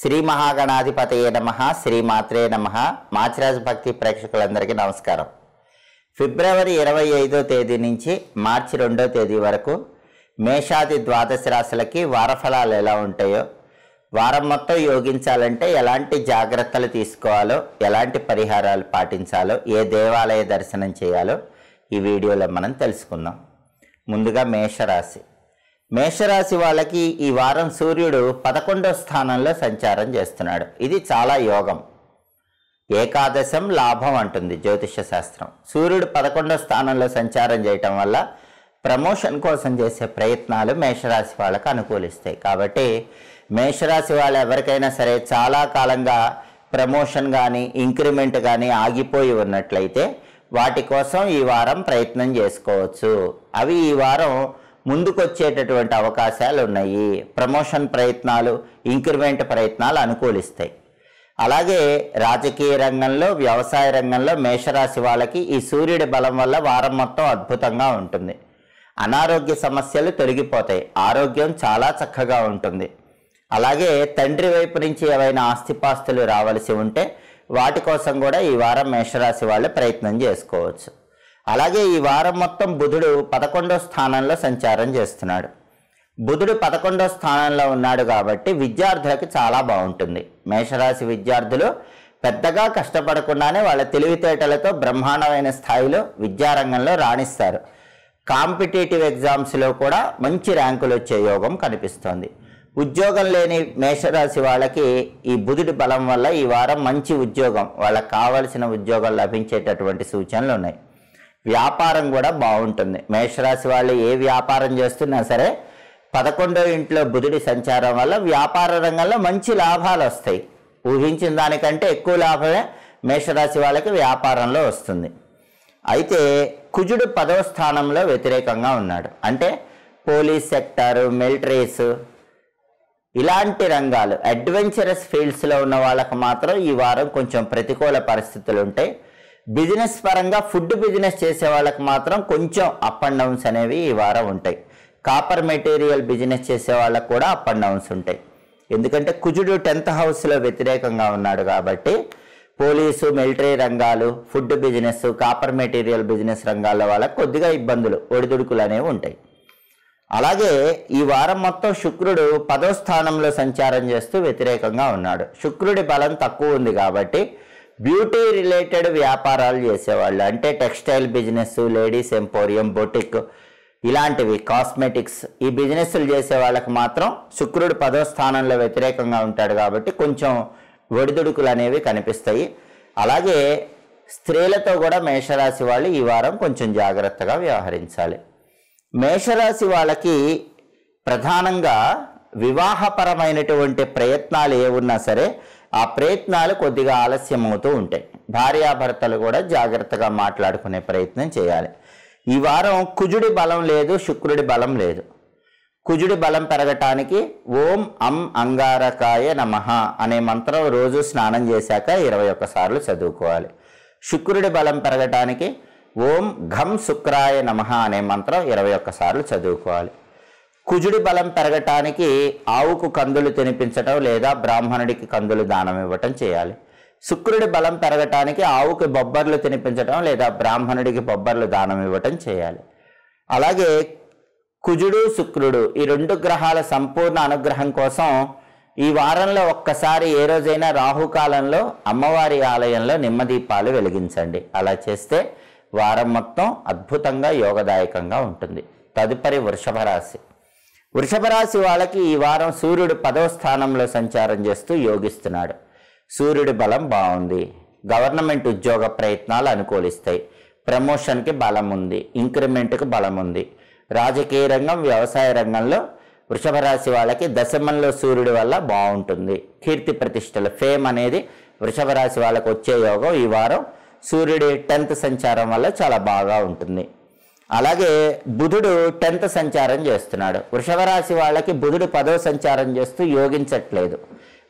శ్రీ మహాగణాధిపతయే నమః శ్రీమాత్రే నమః మాచిరాజు భక్తి ప్రేక్షకులందరికీ నమస్కారం. ఫిబ్రవరి 25వ తేదీ నుంచి మార్చి 2వ తేదీ వరకు మేషాది ద్వాదశ రాశులకి వారఫలాలు ఎలా ఉంటాయో, వారం మొత్తం యోగించాలంటే ఎలాంటి జాగ్రత్తలు తీసుకోవాలో, ఎలాంటి పరిహారాలు పాటించాలో, ఏ దేవాలయ దర్శనం చేయాలో ఈ వీడియోలో మనం తెలుసుకుందాం. ముందుగా మేషరాశి. మేషరాశి వాళ్ళకి ఈ వారం సూర్యుడు 11వ స్థానంలో సంచారం చేస్తున్నాడు. ఇది చాలా యోగం. ఏకాదశం లాభం అంటుంది జ్యోతిష శాస్త్రం. సూర్యుడు 11వ స్థానంలో సంచారం చేయటం వల్ల ప్రమోషన్ కోసం చేసే ప్రయత్నాలు మేషరాశి వాళ్ళకు అనుకూలిస్తాయి. కాబట్టి మేషరాశి వాళ్ళు ఎవరికైనా సరే చాలా కాలంగా ప్రమోషన్ కానీ ఇంక్రిమెంట్ కానీ ఆగిపోయి ఉన్నట్లయితే వాటి కోసం ఈ వారం ప్రయత్నం చేసుకోవచ్చు. అవి ఈ వారం ముందుకొచ్చేటటువంటి అవకాశాలు ఉన్నాయి. ప్రమోషన్ ప్రయత్నాలు, ఇంక్రిమెంట్ ప్రయత్నాలు అనుకూలిస్తాయి. అలాగే రాజకీయ రంగంలో, వ్యవసాయ రంగంలో మేషరాశి వాళ్ళకి ఈ సూర్యుడి బలం వల్ల వారం మొత్తం అద్భుతంగా ఉంటుంది. అనారోగ్య సమస్యలు తొలగిపోతాయి. ఆరోగ్యం చాలా చక్కగా ఉంటుంది. అలాగే తండ్రి వైపు నుంచి ఏవైనా ఆస్తిపాస్తులు రావాల్సి ఉంటే వాటి కోసం కూడా ఈ వారం మేషరాశి వాళ్ళు ప్రయత్నం చేసుకోవచ్చు. అలాగే ఈ వారం మొత్తం బుధుడు 11వ స్థానంలో సంచారం చేస్తున్నాడు. బుధుడు 11వ స్థానంలో ఉన్నాడు కాబట్టి విద్యార్థులకు చాలా బాగుంటుంది. మేషరాశి విద్యార్థులు పెద్దగా కష్టపడకుండానే వాళ్ళ తెలివితేటలతో బ్రహ్మాండమైన స్థాయిలో విద్యారంగంలో రాణిస్తారు. కాంపిటేటివ్ ఎగ్జామ్స్లో కూడా మంచి ర్యాంకులు వచ్చే యోగం కనిపిస్తోంది. ఉద్యోగం లేని మేషరాశి వాళ్ళకి ఈ బుధుడి బలం వల్ల ఈ వారం మంచి ఉద్యోగం, వాళ్ళకి కావలసిన ఉద్యోగం లభించేటటువంటి సూచనలు ఉన్నాయి. వ్యాపారం కూడా బాగుంటుంది. మేషరాశి వాళ్ళు ఏ వ్యాపారం చేస్తున్నా సరే 11వ ఇంట్లో బుధుడి సంచారం వల్ల వ్యాపార రంగంలో మంచి లాభాలు వస్తాయి. ఊహించిన దానికంటే ఎక్కువ లాభమే మేషరాశి వాళ్ళకి వ్యాపారంలో వస్తుంది. అయితే కుజుడు 10వ స్థానంలో వ్యతిరేకంగా ఉన్నాడు. అంటే పోలీస్ సెక్టారు, మిలిటరీస్, ఇలాంటి రంగాలు, అడ్వెంచరస్ ఫీల్డ్స్లో ఉన్న వాళ్ళకు మాత్రం ఈ వారం కొంచెం ప్రతికూల పరిస్థితులు ఉంటాయి. బిజినెస్ పరంగా ఫుడ్ బిజినెస్ చేసే వాళ్ళకి మాత్రం కొంచెం అప్ అండ్ డౌన్స్ అనేవి ఈ వారం ఉంటాయి. కాపర్ మెటీరియల్ బిజినెస్ చేసే వాళ్ళకు కూడా అప్ అండ్ డౌన్స్ ఉంటాయి. ఎందుకంటే కుజుడు 10th హౌస్లో వ్యతిరేకంగా ఉన్నాడు కాబట్టి పోలీసు, మిలిటరీ రంగాలు, food business, copper material business రంగాల్లో వాళ్ళకి కొద్దిగా ఇబ్బందులు, ఒడిదుడుకులు అనేవి ఉంటాయి. అలాగే ఈ వారం మొత్తం శుక్రుడు 10వ స్థానంలో సంచారం చేస్తూ వ్యతిరేకంగా ఉన్నాడు. శుక్రుడి బలం తక్కువ ఉంది కాబట్టి బ్యూటీ రిలేటెడ్ వ్యాపారాలు చేసేవాళ్ళు, అంటే textile business, ladies emporium, boutique, ఇలాంటివి, కాస్మెటిక్స్, ఈ బిజినెస్లు చేసే వాళ్ళకి మాత్రం శుక్రుడు 10వ స్థానంలో వ్యతిరేకంగా ఉంటాడు కాబట్టి కొంచెం ఒడిదుడుకులు అనేవి కనిపిస్తాయి. అలాగే స్త్రీలతో కూడా మేషరాశి వాళ్ళు ఈ వారం కొంచెం జాగ్రత్తగా వ్యవహరించాలి. మేషరాశి వాళ్ళకి ప్రధానంగా వివాహపరమైనటువంటి ప్రయత్నాలు ఏమున్నా సరే ఆ ప్రయత్నాలు కొద్దిగా ఆలస్యం అవుతూ ఉంటాయి. భార్యాభర్తలు కూడా జాగ్రత్తగా మాట్లాడుకునే ప్రయత్నం చేయాలి. ఈ వారం కుజుడి బలం లేదు, శుక్రుడి బలం లేదు. కుజుడి బలం పెరగటానికి ఓం అం అంగారకాయ నమః అనే మంత్రం రోజు స్నానం చేశాక 21 సార్లు చదువుకోవాలి. శుక్రుడి బలం పెరగటానికి ఓం ఘం శుక్రాయ నమః అనే మంత్రం 21 సార్లు చదువుకోవాలి. కుజుడి బలం పెరగటానికి ఆవుకు కందులు తినిపించటం లేదా బ్రాహ్మణుడికి కందులు దానం ఇవ్వటం చేయాలి. శుక్రుడి బలం పెరగటానికి ఆవుకి బొబ్బర్లు తినిపించటం లేదా బ్రాహ్మణుడికి బొబ్బర్లు దానం ఇవ్వటం చేయాలి. అలాగే కుజుడు, శుక్రుడు ఈ 2 గ్రహాల సంపూర్ణ అనుగ్రహం కోసం ఈ వారంలో ఒక్కసారి ఏ రోజైనా రాహుకాలంలో అమ్మవారి ఆలయంలో నిమ్మదీపాలు వెలిగించండి. అలా చేస్తే వారం మొత్తం అద్భుతంగా యోగదాయకంగా ఉంటుంది. తదుపరి వృషభ రాశి. వృషభ రాశి వాళ్ళకి ఈ వారం సూర్యుడు 10వ స్థానంలో సంచారం చేస్తూ యోగిస్తున్నాడు. సూర్యుడి బలం బాగుంది. గవర్నమెంట్ ఉద్యోగ ప్రయత్నాలు అనుకూలిస్తాయి. ప్రమోషన్కి బలం ఉంది, ఇంక్రిమెంట్కి బలం ఉంది. రాజకీయ రంగం, వ్యవసాయ రంగంలో వృషభ రాశి వాళ్ళకి దశమంలో సూర్యుడి వల్ల బాగుంటుంది. కీర్తి ప్రతిష్టలు, ఫేమ్ అనేది వృషభ రాశి వాళ్ళకి వచ్చే యోగం ఈ వారం సూర్యుడి 10th సంచారం వల్ల చాలా బాగా ఉంటుంది. అలాగే బుధుడు 10th సంచారం చేస్తున్నాడు. వృషభ రాశి వాళ్ళకి బుధుడు 10వ సంచారం చేస్తూ యోగించట్లేదు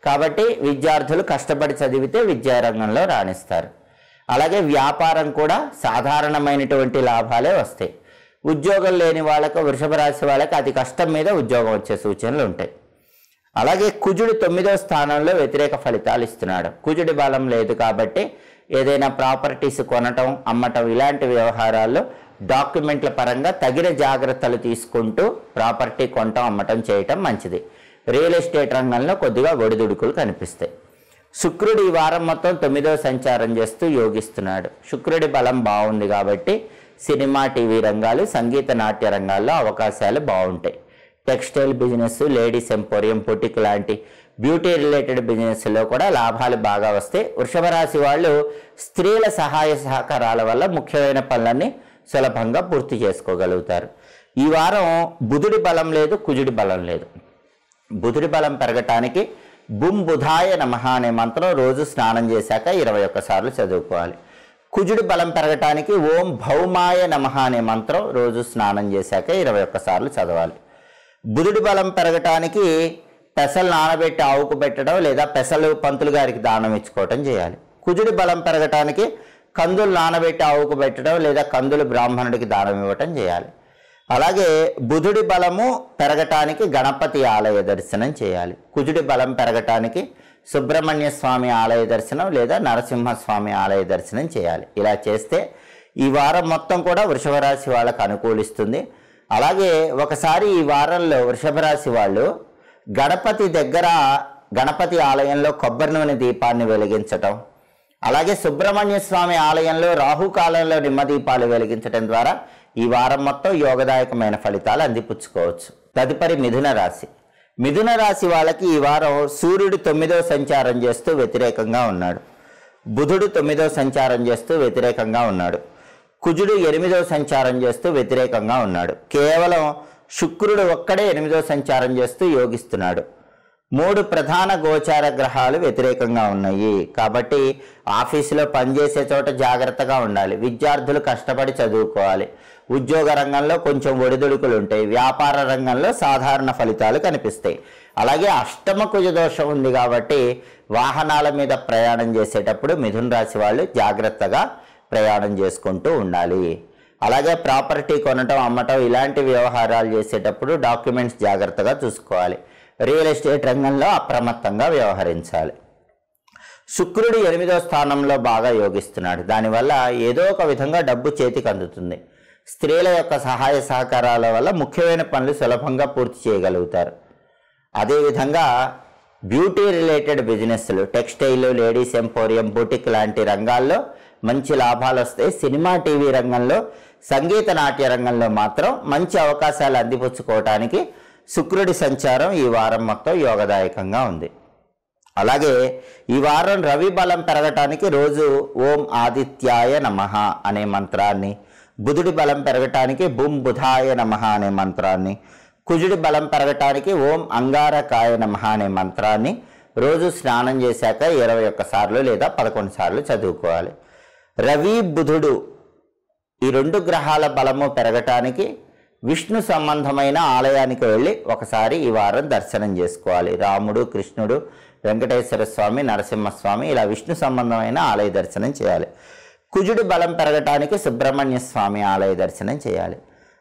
కాబట్టి విద్యార్థులు కష్టపడి చదివితే విద్యారంగంలో రాణిస్తారు. అలాగే వ్యాపారం కూడా సాధారణమైనటువంటి లాభాలే వస్తాయి. ఉద్యోగం లేని వాళ్ళకు, వృషభ రాశి వాళ్ళకి అతి కష్టం మీద ఉద్యోగం వచ్చే సూచనలు ఉంటాయి. అలాగే కుజుడు 9వ స్థానంలో వ్యతిరేక ఫలితాలు ఇస్తున్నాడు. కుజుడి బలం లేదు కాబట్టి ఏదైనా ప్రాపర్టీస్ కొనటం అమ్మటం ఇలాంటి వ్యవహారాల్లో డాక్యుమెంట్ల పరంగా తగిన జాగ్రత్తలు తీసుకుంటూ ప్రాపర్టీ కొనటం అమ్మటం చేయటం మంచిది. రియల్ ఎస్టేట్ రంగంలో కొద్దిగా ఒడిదుడుకులు కనిపిస్తాయి. శుక్రుడు ఈ వారం మొత్తం 9వ సంచారం చేస్తూ యోగిస్తున్నాడు. శుక్రుడి బలం బాగుంది కాబట్టి సినిమా టీవీ రంగాలు సంగీత నాట్య రంగాల్లో అవకాశాలు బాగుంటాయి. Textile business ladies emporium boutique లాంటి బ్యూటీ రిలేటెడ్ బిజినెస్లో కూడా లాభాలు బాగా వస్తాయి. వృషభ రాశి వాళ్ళు స్త్రీల సహాయ సహకారాల వల్ల ముఖ్యమైన పనులన్నీ సులభంగా పూర్తి చేసుకోగలుగుతారు. ఈ వారం బుధుడి బలం లేదు, కుజుడి బలం లేదు. బుధుడి బలం పెరగటానికి బుం బుధాయ నమః అనే మంత్రం రోజు స్నానం చేశాక 21 సార్లు చదువుకోవాలి. కుజుడి బలం పెరగటానికి ఓం భౌమాయ నమః అనే మంత్రం రోజు స్నానం చేశాక 21 సార్లు చదవాలి. బుధుడి బలం పెరగటానికి పెసలు నానబెట్టి ఆవుకు పెట్టడం లేదా పెసలు పంతులు గారికి దానం ఇచ్చుకోవటం చేయాలి. కుజుడి బలం పెరగటానికి కందులు నానబెట్టి ఆవుకు పెట్టడం లేదా కందులు బ్రాహ్మణుడికి దానం ఇవ్వటం చేయాలి. అలాగే బుధుడి బలము పెరగటానికి గణపతి ఆలయ దర్శనం చేయాలి. కుజుడి బలం పెరగటానికి సుబ్రహ్మణ్య స్వామి ఆలయ దర్శనం లేదా నరసింహస్వామి ఆలయ దర్శనం చేయాలి. ఇలా చేస్తే ఈ వారం మొత్తం కూడా వృషభ రాశి వాళ్ళకు అనుకూలిస్తుంది. అలాగే ఒకసారి ఈ వారంలో వృషభ రాశి వాళ్ళు గణపతి దగ్గర గణపతి ఆలయంలో కొబ్బరి నూనె దీపాన్ని వెలిగించటం, అలాగే సుబ్రహ్మణ్య స్వామి ఆలయంలో రాహుకాలంలో నిమ్మ దీపాలు వెలిగించటం ద్వారా ఈ వారం మొత్తం యోగదాయకమైన ఫలితాలు అందిపుచ్చుకోవచ్చు. తదుపరి మిథున రాశి. మిథున రాశి వాళ్ళకి ఈ వారం సూర్యుడు 9వ సంచారం చేస్తూ వ్యతిరేకంగా ఉన్నాడు. బుధుడు 9వ సంచారం చేస్తూ వ్యతిరేకంగా ఉన్నాడు. కుజుడు 8వ సంచారం చేస్తూ వ్యతిరేకంగా ఉన్నాడు. కేవలం శుక్రుడు ఒక్కడే 8వ సంచారం చేస్తూ యోగిస్తున్నాడు. 3 ప్రధాన గోచార గ్రహాలు వ్యతిరేకంగా ఉన్నాయి. కాబట్టి ఆఫీసులో పనిచేసే చోట జాగ్రత్తగా ఉండాలి. విద్యార్థులు కష్టపడి చదువుకోవాలి. ఉద్యోగ రంగంలో కొంచెం ఒడిదుడుకులు ఉంటాయి. వ్యాపార రంగంలో సాధారణ ఫలితాలు కనిపిస్తాయి. అలాగే అష్టమ కుజ దోషం ఉంది కాబట్టి వాహనాల మీద ప్రయాణం చేసేటప్పుడు మిథున రాశి వాళ్ళు జాగ్రత్తగా ప్రయాణం చేసుకుంటూ ఉండాలి. అలాగే ప్రాపర్టీ కొనటం అమ్మటం ఇలాంటి వ్యవహారాలు చేసేటప్పుడు డాక్యుమెంట్స్ జాగ్రత్తగా చూసుకోవాలి. రియల్ ఎస్టేట్ రంగంలో అప్రమత్తంగా వ్యవహరించాలి. శుక్రుడు 8వ స్థానంలో బాగా యోగిస్తున్నాడు. దానివల్ల ఏదో ఒక విధంగా డబ్బు చేతికి అందుతుంది. స్త్రీల యొక్క సహాయ సహకారాల వల్ల ముఖ్యమైన పనులు సులభంగా పూర్తి చేయగలుగుతారు. అదేవిధంగా బ్యూటీ రిలేటెడ్ బిజినెస్లు టెక్స్టైల్ లేడీస్ ఎంపోరియం బొటిక్ లాంటి రంగాల్లో మంచి లాభాలు వస్తాయి. సినిమా టీవీ రంగంలో సంగీత నాట్య రంగంలో మాత్రం మంచి అవకాశాలు అందిపుచ్చుకోవటానికి శుక్రుడి సంచారం ఈ వారం మొత్తం యోగదాయకంగా ఉంది. అలాగే ఈ వారం రవి బలం పెరగటానికి రోజు ఓం ఆదిత్యాయ నమః అనే మంత్రాన్ని, బుధుడి బలం పెరగటానికి బుం బుధాయ నమః అనే మంత్రాన్ని, కుజుడి బలం పెరగటానికి ఓం అంగారకాయ నమః అనే మంత్రాన్ని రోజు స్నానం చేశాక 21 సార్లు లేదా 11 సార్లు చదువుకోవాలి. రవి బుధుడు ఈ 2 గ్రహాల బలము పెరగటానికి విష్ణు సంబంధమైన ఆలయానికి వెళ్ళి ఒకసారి ఈ వారం దర్శనం చేసుకోవాలి. రాముడు, కృష్ణుడు, వెంకటేశ్వర స్వామి, నరసింహస్వామి ఇలా విష్ణు సంబంధమైన ఆలయ దర్శనం చేయాలి. కుజుడి బలం పెరగటానికి సుబ్రహ్మణ్య స్వామి ఆలయ దర్శనం చేయాలి.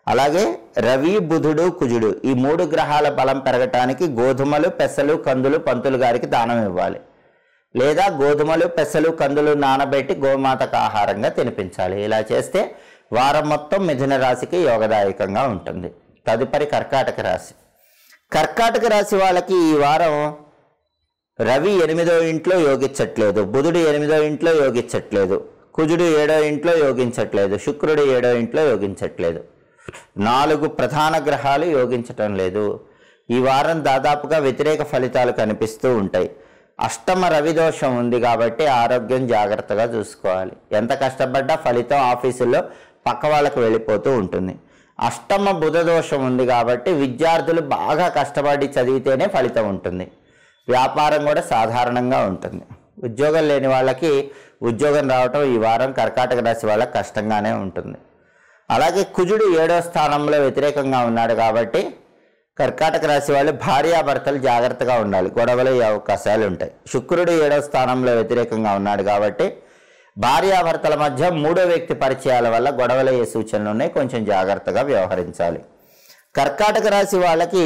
అలాగే రవి బుధుడు కుజుడు ఈ 3 గ్రహాల బలం పెరగటానికి గోధుమలు పెసలు కందులు పంతులు గారికి దానం ఇవ్వాలి. లేదా గోధుమలు పెసలు కందులు నానబెట్టి గోమాతకు ఆహారంగా తినిపించాలి. ఇలా చేస్తే వారం మొత్తం మిథున రాశికి యోగదాయకంగా ఉంటుంది. తదుపరి కర్కాటక రాశి. కర్కాటక రాశి వాళ్ళకి ఈ వారం రవి 8వ ఇంట్లో యోగించట్లేదు, బుధుడు 8వ ఇంట్లో యోగించట్లేదు, కుజుడు 7వ ఇంట్లో యోగించట్లేదు, శుక్రుడు 7వ ఇంట్లో యోగించట్లేదు. 4 ప్రధాన గ్రహాలు యోగించటం లేదు. ఈ వారం దాదాపుగా వ్యతిరేక ఫలితాలు కనిపిస్తూ ఉంటాయి. అష్టమ రవి దోషం ఉంది కాబట్టి ఆరోగ్యం జాగ్రత్తగా చూసుకోవాలి. ఎంత కష్టపడ్డా ఫలితం ఆఫీసుల్లో పక్క వాళ్ళకు వెళ్ళిపోతూ ఉంటుంది. అష్టమ బుధ దోషం ఉంది కాబట్టి విద్యార్థులు బాగా కష్టపడి చదివితేనే ఫలితం ఉంటుంది. వ్యాపారం కూడా సాధారణంగా ఉంటుంది. ఉద్యోగం లేని వాళ్ళకి ఉద్యోగం రావటం ఈ వారం కర్కాటక రాశి వాళ్ళకి కష్టంగానే ఉంటుంది. అలాగే కుజుడు 7వ స్థానంలో వ్యతిరేకంగా ఉన్నాడు కాబట్టి కర్కాటక రాశి వాళ్ళు భార్యాభర్తలు జాగ్రత్తగా ఉండాలి. గొడవలు అయ్యే అవకాశాలు ఉంటాయి. శుక్రుడు 7వ స్థానంలో వ్యతిరేకంగా ఉన్నాడు కాబట్టి భార్యాభర్తల మధ్య 3వ వ్యక్తి పరిచయాల వల్ల గొడవలు అయ్యే సూచనలు ఉన్నాయి. కొంచెం జాగ్రత్తగా వ్యవహరించాలి. కర్కాటక రాశి వాళ్ళకి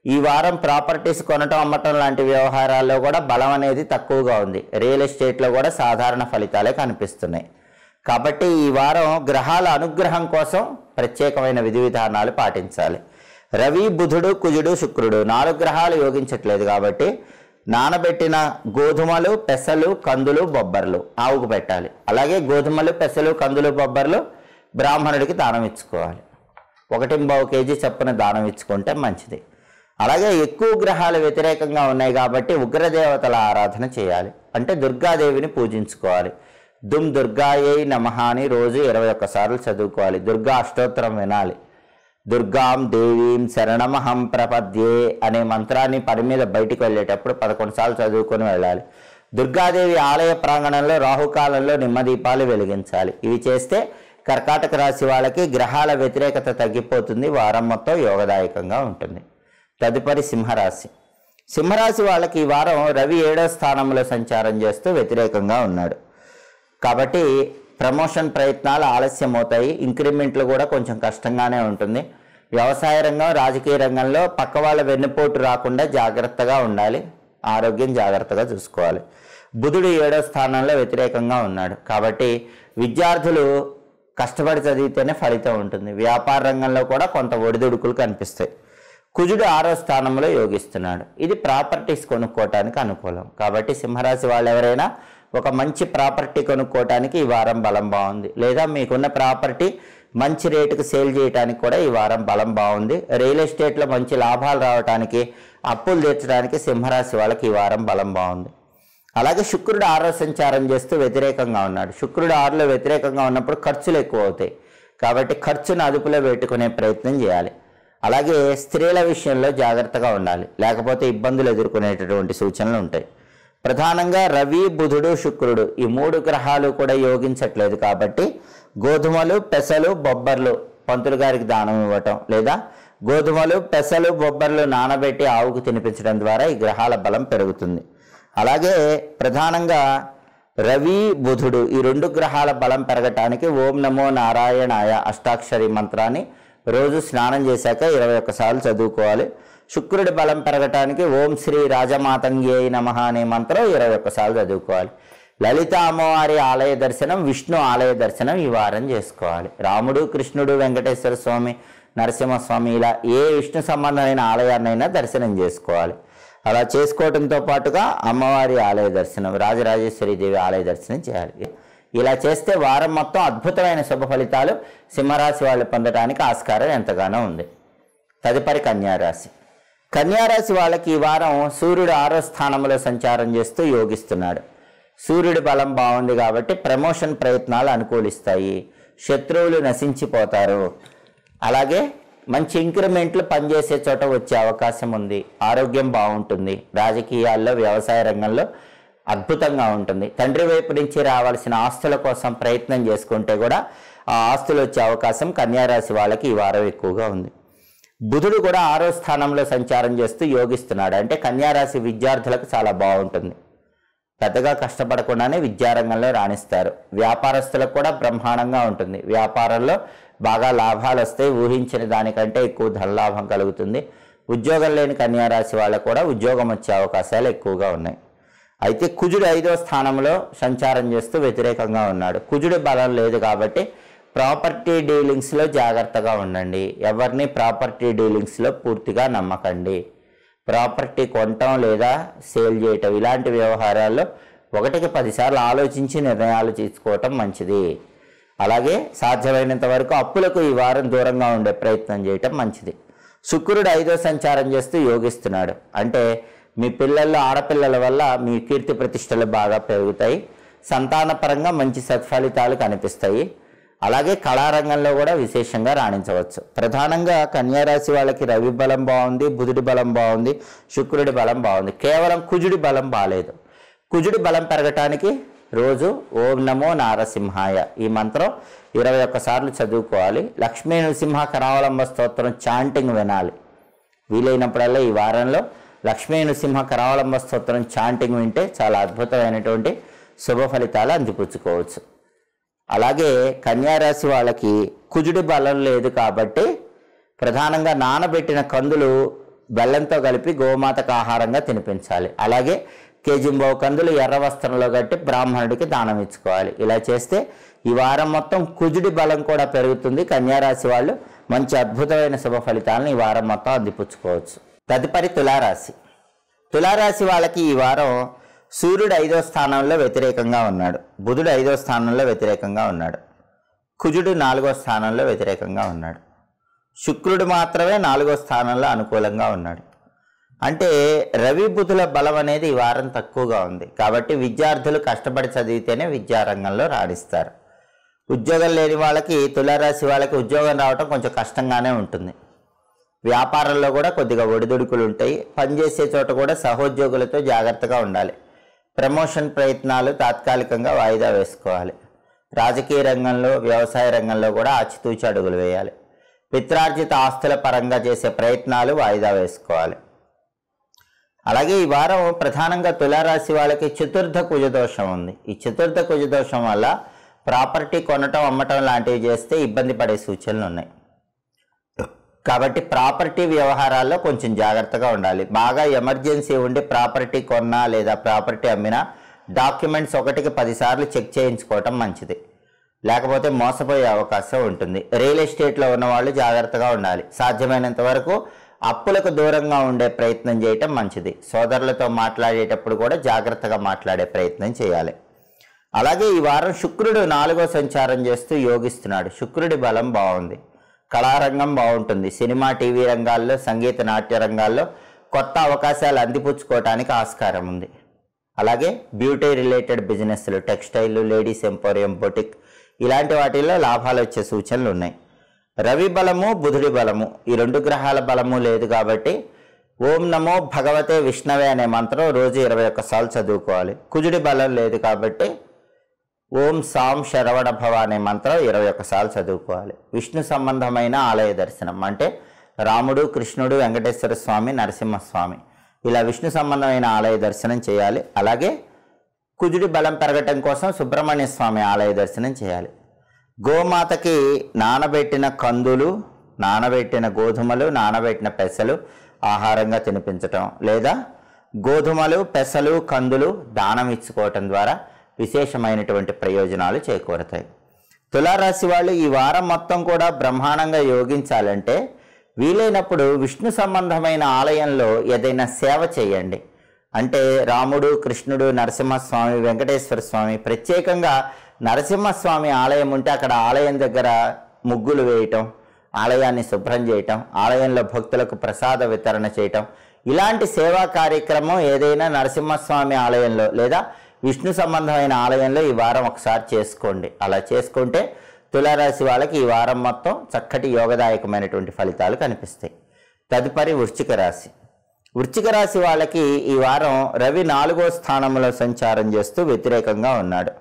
ఈ వారం ప్రాపర్టీస్ కొనటం అమ్మటం లాంటి వ్యవహారాల్లో కూడా బలం అనేది తక్కువగా ఉంది. రియల్ ఎస్టేట్లో కూడా సాధారణ ఫలితాలే కనిపిస్తున్నాయి. కాబట్టి ఈ వారం గ్రహాల అనుగ్రహం కోసం ప్రత్యేకమైన విధి విధానాలు పాటించాలి. రవి, బుధుడు, కుజుడు, శుక్రుడు 4 గ్రహాలు యోగించట్లేదు కాబట్టి నానబెట్టిన గోధుమలు, పెసలు, కందులు, బొబ్బర్లు ఆవుకు పెట్టాలి. అలాగే గోధుమలు, పెసలు, కందులు, బొబ్బర్లు బ్రాహ్మణుడికి దానం ఇచ్చుకోవాలి. 1.25 కేజీ చొప్పున దానం ఇచ్చుకుంటే మంచిది. అలాగే ఎక్కువ గ్రహాలు వ్యతిరేకంగా ఉన్నాయి కాబట్టి ఉగ్రదేవతల ఆరాధన చేయాలి. అంటే దుర్గాదేవిని పూజించుకోవాలి. దుమ్ దుర్గాయై నమః అని రోజు 21 సార్లు చదువుకోవాలి. దుర్గా అష్టోత్తరం వినాలి. దుర్గాం దేవీం శరణమహం ప్రపద్యే అనే మంత్రాన్ని పని మీద బయటికి వెళ్ళేటప్పుడు 11 సార్లు చదువుకొని వెళ్ళాలి. దుర్గాదేవి ఆలయ ప్రాంగణంలో రాహుకాలంలో నిమ్మదీపాలు వెలిగించాలి. ఇవి చేస్తే కర్కాటక రాశి వాళ్ళకి గ్రహాల వ్యతిరేకత తగ్గిపోతుంది. వారం మొత్తం యోగదాయకంగా ఉంటుంది. తదుపరి సింహరాశి. సింహరాశి వాళ్ళకి ఈ వారం రవి 7వ స్థానంలో సంచారం చేస్తూ వ్యతిరేకంగా ఉన్నాడు కాబట్టి ప్రమోషన్ ప్రయత్నాలు ఆలస్యం అవుతాయి. ఇంక్రిమెంట్లు కూడా కొంచెం కష్టంగానే ఉంటుంది. వ్యవసాయ రంగం, రాజకీయ రంగంలో పక్క వాళ్ళ వెన్నుపోటు రాకుండా జాగ్రత్తగా ఉండాలి. ఆరోగ్యం జాగ్రత్తగా చూసుకోవాలి. బుధుడు 7వ స్థానంలో వ్యతిరేకంగా ఉన్నాడు కాబట్టి విద్యార్థులు కష్టపడి చదివితేనే ఫలితం ఉంటుంది. వ్యాపార రంగంలో కూడా కొంత ఒడిదుడుకులు కనిపిస్తాయి. కుజుడు 6వ స్థానంలో యోగిస్తున్నాడు. ఇది ప్రాపర్టీస్ కొనుక్కోవటానికి అనుకూలం కాబట్టి సింహరాశి వాళ్ళు ఎవరైనా ఒక మంచి ప్రాపర్టీ కొనుక్కోవటానికి ఈ వారం బలం బాగుంది. లేదా మీకున్న ప్రాపర్టీ మంచి రేటుకు సేల్ చేయడానికి కూడా ఈ వారం బలం బాగుంది. రియల్ ఎస్టేట్లో మంచి లాభాలు రావడానికి, అప్పులు తీర్చడానికి సింహరాశి వాళ్ళకి ఈ వారం బలం బాగుంది. అలాగే శుక్రుడు 6వ సంచారం చేస్తూ వ్యతిరేకంగా ఉన్నాడు. శుక్రుడు 6లో వ్యతిరేకంగా ఉన్నప్పుడు ఖర్చులు ఎక్కువ అవుతాయి కాబట్టి ఖర్చును అదుపులో పెట్టుకునే ప్రయత్నం చేయాలి. అలాగే స్త్రీల విషయంలో జాగ్రత్తగా ఉండాలి, లేకపోతే ఇబ్బందులు ఎదుర్కొనేటటువంటి సూచనలు ఉంటాయి. ప్రధానంగా రవి, బుధుడు, శుక్రుడు ఈ 3 గ్రహాలు కూడా యోగించట్లేదు కాబట్టి గోధుమలు, పెసలు, బొబ్బర్లు పంతులు గారికి దానం ఇవ్వటం లేదా గోధుమలు, పెసలు, బొబ్బర్లు నానబెట్టి ఆవుకు తినిపించడం ద్వారా ఈ గ్రహాల బలం పెరుగుతుంది. అలాగే ప్రధానంగా రవి, బుధుడు ఈ 2 గ్రహాల బలం పెరగటానికి ఓం నమో నారాయణాయ అష్టాక్షరి మంత్రాన్ని రోజు స్నానం చేశాక 21 సార్లు చదువుకోవాలి. శుక్రుడి బలం పెరగటానికి ఓం శ్రీ రాజమాతంగ్యై నమః అనే మంత్రం 21 సార్లు చదువుకోవాలి. లలిత అమ్మవారి ఆలయ దర్శనం, విష్ణు ఆలయ దర్శనం ఈ వారం చేసుకోవాలి. రాముడు, కృష్ణుడు, వెంకటేశ్వర స్వామి, నరసింహస్వామి ఇలా ఏ విష్ణు సంబంధమైన ఆలయాన్నైనా దర్శనం చేసుకోవాలి. అలా చేసుకోవడంతో పాటుగా అమ్మవారి ఆలయ దర్శనం, రాజరాజేశ్వరి దేవి ఆలయ దర్శనం చేయాలి. ఇలా చేస్తే వారం మొత్తం అద్భుతమైన శుభ ఫలితాలు సింహరాశి వాళ్ళు పొందడానికి ఆస్కారం ఎంతగానో ఉంది. తదుపరి కన్యారాశి. కన్యారాశి వాళ్ళకి ఈ వారం సూర్యుడు 6వ స్థానంలో సంచారం చేస్తూ యోగిస్తున్నాడు. సూర్యుడి బలం బాగుంది కాబట్టి ప్రమోషన్ ప్రయత్నాలు అనుకూలిస్తాయి. శత్రువులు నశించిపోతారు. అలాగే మంచి ఇంక్రిమెంట్లు పనిచేసే చోట వచ్చే అవకాశం ఉంది. ఆరోగ్యం బాగుంటుంది. రాజకీయాల్లో, వ్యవసాయ రంగంలో అద్భుతంగా ఉంటుంది. తండ్రి వైపు నుంచి రావాల్సిన ఆస్తుల కోసం ప్రయత్నం చేసుకుంటే కూడా ఆ ఆస్తులు వచ్చే అవకాశం కన్యారాశి వాళ్ళకి ఈ వారం ఎక్కువగా ఉంది. బుధుడు కూడా 6వ స్థానంలో సంచారం చేస్తూ యోగిస్తున్నాడు. అంటే కన్యారాశి విద్యార్థులకు చాలా బాగుంటుంది. పెద్దగా కష్టపడకుండానే విద్యారంగంలో రాణిస్తారు. వ్యాపారస్తులకు కూడా బ్రహ్మాండంగా ఉంటుంది. వ్యాపారంలో బాగా లాభాలు వస్తాయి. ఊహించిన దానికంటే ఎక్కువ ధనలాభం కలుగుతుంది. ఉద్యోగం లేని కన్యారాశి వాళ్ళకు కూడా ఉద్యోగం వచ్చే అవకాశాలు ఎక్కువగా ఉన్నాయి. అయితే కుజుడు 5వ స్థానంలో సంచారం చేస్తూ వ్యతిరేకంగా ఉన్నాడు. కుజుడు బలం లేదు కాబట్టి ప్రాపర్టీ డీలింగ్స్లో జాగ్రత్తగా ఉండండి. ఎవరిని ప్రాపర్టీ డీలింగ్స్లో పూర్తిగా నమ్మకండి. ప్రాపర్టీ కొనటం లేదా సేల్ చేయటం ఇలాంటి వ్యవహారాల్లో 1కి 10 సార్లు ఆలోచించి నిర్ణయాలు తీసుకోవటం మంచిది. అలాగే సాధ్యమైనంత వరకు అప్పులకు ఈ వారం దూరంగా ఉండే ప్రయత్నం చేయటం మంచిది. శుక్రుడు 5వ సంచారం చేస్తూ యోగిస్తున్నాడు. అంటే మీ పిల్లల్లో ఆడపిల్లల వల్ల మీ కీర్తి ప్రతిష్టలు బాగా పెరుగుతాయి. సంతానపరంగా మంచి సత్ఫలితాలు కనిపిస్తాయి. అలాగే కళారంగంలో కూడా విశేషంగా రాణించవచ్చు. ప్రధానంగా కన్యారాశి వాళ్ళకి రవి బలం బాగుంది, బుధుడి బలం బాగుంది, శుక్రుడి బలం బాగుంది. కేవలం కుజుడి బలం బాగాలేదు. కుజుడి బలం పెరగటానికి రోజు ఓం నమో నారసింహాయ ఈ మంత్రం 21 సార్లు చదువుకోవాలి. లక్ష్మీ నృసింహ కరావలంబ స్తోత్రం చాంటింగ్ వినాలి. వీలైనప్పుడల్లా ఈ వారంలో లక్ష్మీ నృసింహ కరావలంబ స్తోత్రం చాంటింగ్ వింటే చాలా అద్భుతమైనటువంటి శుభ ఫలితాలు అందిపుచ్చుకోవచ్చు. అలాగే కన్యారాశి వాళ్ళకి కుజుడి బలం లేదు కాబట్టి ప్రధానంగా నానబెట్టిన కందులు బెల్లంతో కలిపి గోమాతకు ఆహారంగా తినిపించాలి. అలాగే కేజింబావు కందులు ఎర్ర వస్త్రంలో కట్టి బ్రాహ్మణుడికి దానం ఇచ్చుకోవాలి. ఇలా చేస్తే ఈ వారం మొత్తం కుజుడి బలం కూడా పెరుగుతుంది. కన్యారాశి వాళ్ళు మంచి అద్భుతమైన శుభ ఫలితాలను ఈ వారం మొత్తం అందిపుచ్చుకోవచ్చు. తదుపరి తులారాశి. తులారాశి వాళ్ళకి ఈ వారం సూర్యుడు 5వ స్థానంలో వ్యతిరేకంగా ఉన్నాడు, బుధుడు 5వ స్థానంలో వ్యతిరేకంగా ఉన్నాడు, కుజుడు 4వ స్థానంలో వ్యతిరేకంగా ఉన్నాడు, శుక్రుడు మాత్రమే 4వ స్థానంలో అనుకూలంగా ఉన్నాడు. అంటే రవి బుధుల బలం అనేది ఈ వారం తక్కువగా ఉంది. కాబట్టి విద్యార్థులు కష్టపడి చదివితేనే విద్యారంగంలో రాణిస్తారు. ఉద్యోగం లేని వాళ్ళకి, తులారాశి వాళ్ళకి ఉద్యోగం రావటం కొంచెం కష్టంగానే ఉంటుంది. వ్యాపారంలో కూడా కొద్దిగా ఒడిదుడుకులు ఉంటాయి. పనిచేసే చోట కూడా సహోద్యోగులతో జాగ్రత్తగా ఉండాలి. ప్రమోషన్ ప్రయత్నాలు తాత్కాలికంగా వాయిదా వేసుకోవాలి. రాజకీయ రంగంలో, వ్యవసాయ రంగంలో కూడా ఆచితూచి అడుగులు వేయాలి. పిత్రార్జిత ఆస్తుల పరంగా చేసే ప్రయత్నాలు వాయిదా వేసుకోవాలి. అలాగే ఈ వారం ప్రధానంగా తులారాశి వాళ్ళకి చతుర్థ కుజదోషం ఉంది. ఈ చతుర్థ కుజదోషం వల్ల ప్రాపర్టీ కొనటం, అమ్మటం లాంటివి చేస్తే ఇబ్బంది పడే సూచనలు ఉన్నాయి. కాబట్టి ప్రాపర్టీ వ్యవహారాల్లో కొంచెం జాగ్రత్తగా ఉండాలి. బాగా ఎమర్జెన్సీ ఉండి ప్రాపర్టీ కొన్నా లేదా ప్రాపర్టీ అమ్మినా డాక్యుమెంట్స్ 1కి 10 సార్లు చెక్ చేయించుకోవటం మంచిది, లేకపోతే మోసపోయే అవకాశం ఉంటుంది. రియల్ ఎస్టేట్లో ఉన్న వాళ్ళు జాగ్రత్తగా ఉండాలి. సాధ్యమైనంత వరకు అప్పులకు దూరంగా ఉండే ప్రయత్నం చేయటం మంచిది. సోదరులతో మాట్లాడేటప్పుడు కూడా జాగ్రత్తగా మాట్లాడే ప్రయత్నం చేయాలి. అలాగే ఈ వారం శుక్రుడు 4వ సంచారం చేస్తూ యోగిస్తున్నాడు. శుక్రుడి బలం బాగుంది. కళారంగం బాగుంటుంది. సినిమా, టీవీ రంగాల్లో, సంగీత, నాట్య రంగాల్లో కొత్త అవకాశాలు అందిపుచ్చుకోవటానికి ఆస్కారం ఉంది. అలాగే బ్యూటీ రిలేటెడ్ బిజినెస్లు, టెక్స్టైల్, లేడీస్ ఎంపోరియం, బొటిక్ ఇలాంటి వాటిల్లో లాభాలు వచ్చే సూచనలు ఉన్నాయి. రవి బలము, బుధుడి బలము, ఈ 2 గ్రహాల బలము లేదు కాబట్టి ఓం నమో భగవతే విష్ణవే అనే మంత్రం రోజు 21 సార్లు చదువుకోవాలి. కుజుడి బలం లేదు కాబట్టి ఓం సాం శరవణ భవ అనే మంత్రం 21 సార్లు చదువుకోవాలి. విష్ణు సంబంధమైన ఆలయ దర్శనం అంటే రాముడు, కృష్ణుడు, వెంకటేశ్వర స్వామి, నరసింహస్వామి ఇలా విష్ణు సంబంధమైన ఆలయ దర్శనం చేయాలి. అలాగే కుజుడి బలం పెరగటం కోసం సుబ్రహ్మణ్య స్వామి ఆలయ దర్శనం చేయాలి. గోమాతకి నానబెట్టిన కందులు, నానబెట్టిన గోధుమలు, నానబెట్టిన పెసలు ఆహారంగా తినిపించటం లేదా గోధుమలు, పెసలు, కందులు దానం ఇచ్చుకోవటం ద్వారా విశేషమైనటువంటి ప్రయోజనాలు చేకూరతాయి. తులారాశి వాళ్ళు ఈ వారం మొత్తం కూడా బ్రహ్మాండంగా యోగించాలంటే వీలైనప్పుడు విష్ణు సంబంధమైన ఆలయంలో ఏదైనా సేవ చేయండి. అంటే రాముడు, కృష్ణుడు, నరసింహస్వామి, వెంకటేశ్వర స్వామి, ప్రత్యేకంగా నరసింహస్వామి ఆలయం ఉంటే అక్కడ ఆలయం దగ్గర ముగ్గులు వేయటం, ఆలయాన్ని శుభ్రం చేయటం, ఆలయంలో భక్తులకు ప్రసాద వితరణ చేయటం ఇలాంటి సేవా కార్యక్రమం ఏదైనా నరసింహస్వామి ఆలయంలో లేదా విష్ణు సంబంధమైన ఆలయంలో ఈ వారం ఒకసారి చేసుకోండి. అలా చేసుకుంటే తులారాశి వాళ్ళకి ఈ వారం మొత్తం చక్కటి యోగదాయకమైనటువంటి ఫలితాలు కనిపిస్తాయి. తదుపరి వృశ్చిక రాశి. వృశ్చిక రాశి వాళ్ళకి ఈ వారం రవి 4వ స్థానంలో సంచారం చేస్తూ వ్యతిరేకంగా ఉన్నాడు.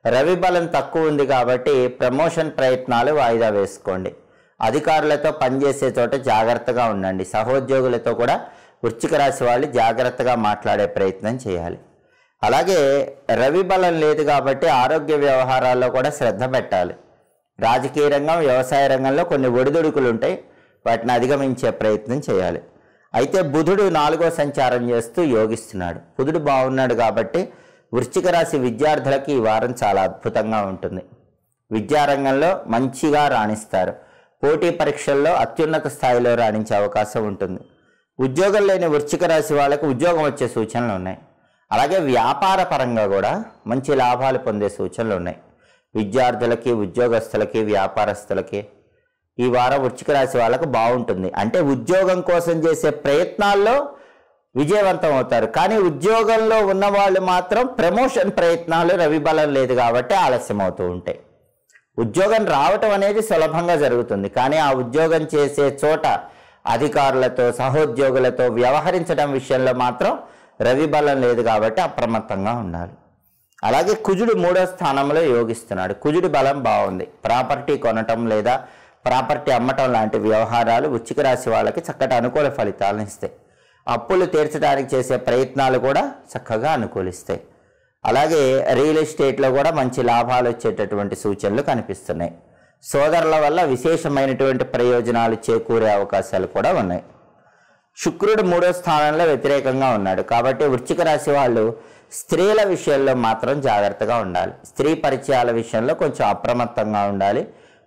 రవి బలం తక్కువ ఉంది కాబట్టి ప్రమోషన్ ప్రయత్నాలు వాయిదా వేసుకోండి. అధికారులతో పనిచేసే చోట జాగ్రత్తగా ఉండండి. సహోద్యోగులతో కూడా వృశ్చిక రాశి వాళ్ళు జాగ్రత్తగా మాట్లాడే ప్రయత్నం చేయాలి. అలాగే రవి బలం లేదు కాబట్టి ఆరోగ్య వ్యవహారాల్లో కూడా శ్రద్ధ పెట్టాలి. రాజకీయ రంగం, వ్యవసాయ రంగంలో కొన్ని ఒడిదుడుకులు ఉంటాయి, వాటిని అధిగమించే ప్రయత్నం చేయాలి. అయితే బుధుడు 4వ సంచారం చేస్తూ యోగిస్తున్నాడు. బుధుడు బాగున్నాడు కాబట్టి వృశ్చిక రాశి విద్యార్థులకి ఈ వారం చాలా అద్భుతంగా ఉంటుంది. విద్యారంగంలో మంచిగా రాణిస్తారు. పోటీ పరీక్షల్లో అత్యున్నత స్థాయిలో రాణించే అవకాశం ఉంటుంది. ఉద్యోగం లేని వృశ్చిక రాశి వాళ్ళకి ఉద్యోగం వచ్చే సూచనలు ఉన్నాయి. అలాగే వ్యాపార పరంగా కూడా మంచి లాభాలు పొందే సూచనలు ఉన్నాయి. విద్యార్థులకి, ఉద్యోగస్తులకి, వ్యాపారస్తులకి ఈ వారం వృశ్చిక రాశి వాళ్ళకు బాగుంటుంది. అంటే ఉద్యోగం కోసం చేసే ప్రయత్నాల్లో విజయవంతం అవుతారు. కానీ ఉద్యోగంలో ఉన్న వాళ్ళు మాత్రం ప్రమోషన్ ప్రయత్నాలు రవి బలం లేదు కాబట్టి ఆలస్యం అవుతూ ఉంటాయి. ఉద్యోగం రావటం అనేది సులభంగా జరుగుతుంది, కానీ ఆ ఉద్యోగం చేసే చోట అధికారులతో, సహోద్యోగులతో వ్యవహరించడం విషయంలో మాత్రం రవి బలం లేదు కాబట్టి అప్రమత్తంగా ఉండాలి. అలాగే కుజుడు 3వ స్థానంలో యోగిస్తున్నాడు. కుజుడి బలం బాగుంది. ప్రాపర్టీ కొనటం లేదా ప్రాపర్టీ అమ్మటం లాంటి వ్యవహారాలు వృశ్చిక రాశి వాళ్ళకి చక్కటి అనుకూల ఫలితాలను ఇస్తాయి. అప్పులు తీర్చడానికి చేసే ప్రయత్నాలు కూడా చక్కగా అనుకూలిస్తాయి. అలాగే రియల్ ఎస్టేట్లో కూడా మంచి లాభాలు వచ్చేటటువంటి సూచనలు కనిపిస్తున్నాయి. సోదరుల వల్ల విశేషమైనటువంటి ప్రయోజనాలు చేకూరే అవకాశాలు కూడా ఉన్నాయి. శుక్రుడు 3వ స్థానంలో వ్యతిరేకంగా ఉన్నాడు కాబట్టి వృశ్చిక రాశి వాళ్ళు స్త్రీల విషయంలో మాత్రం జాగ్రత్తగా ఉండాలి. స్త్రీ పరిచయాల విషయంలో కొంచెం అప్రమత్తంగా ఉండాలి.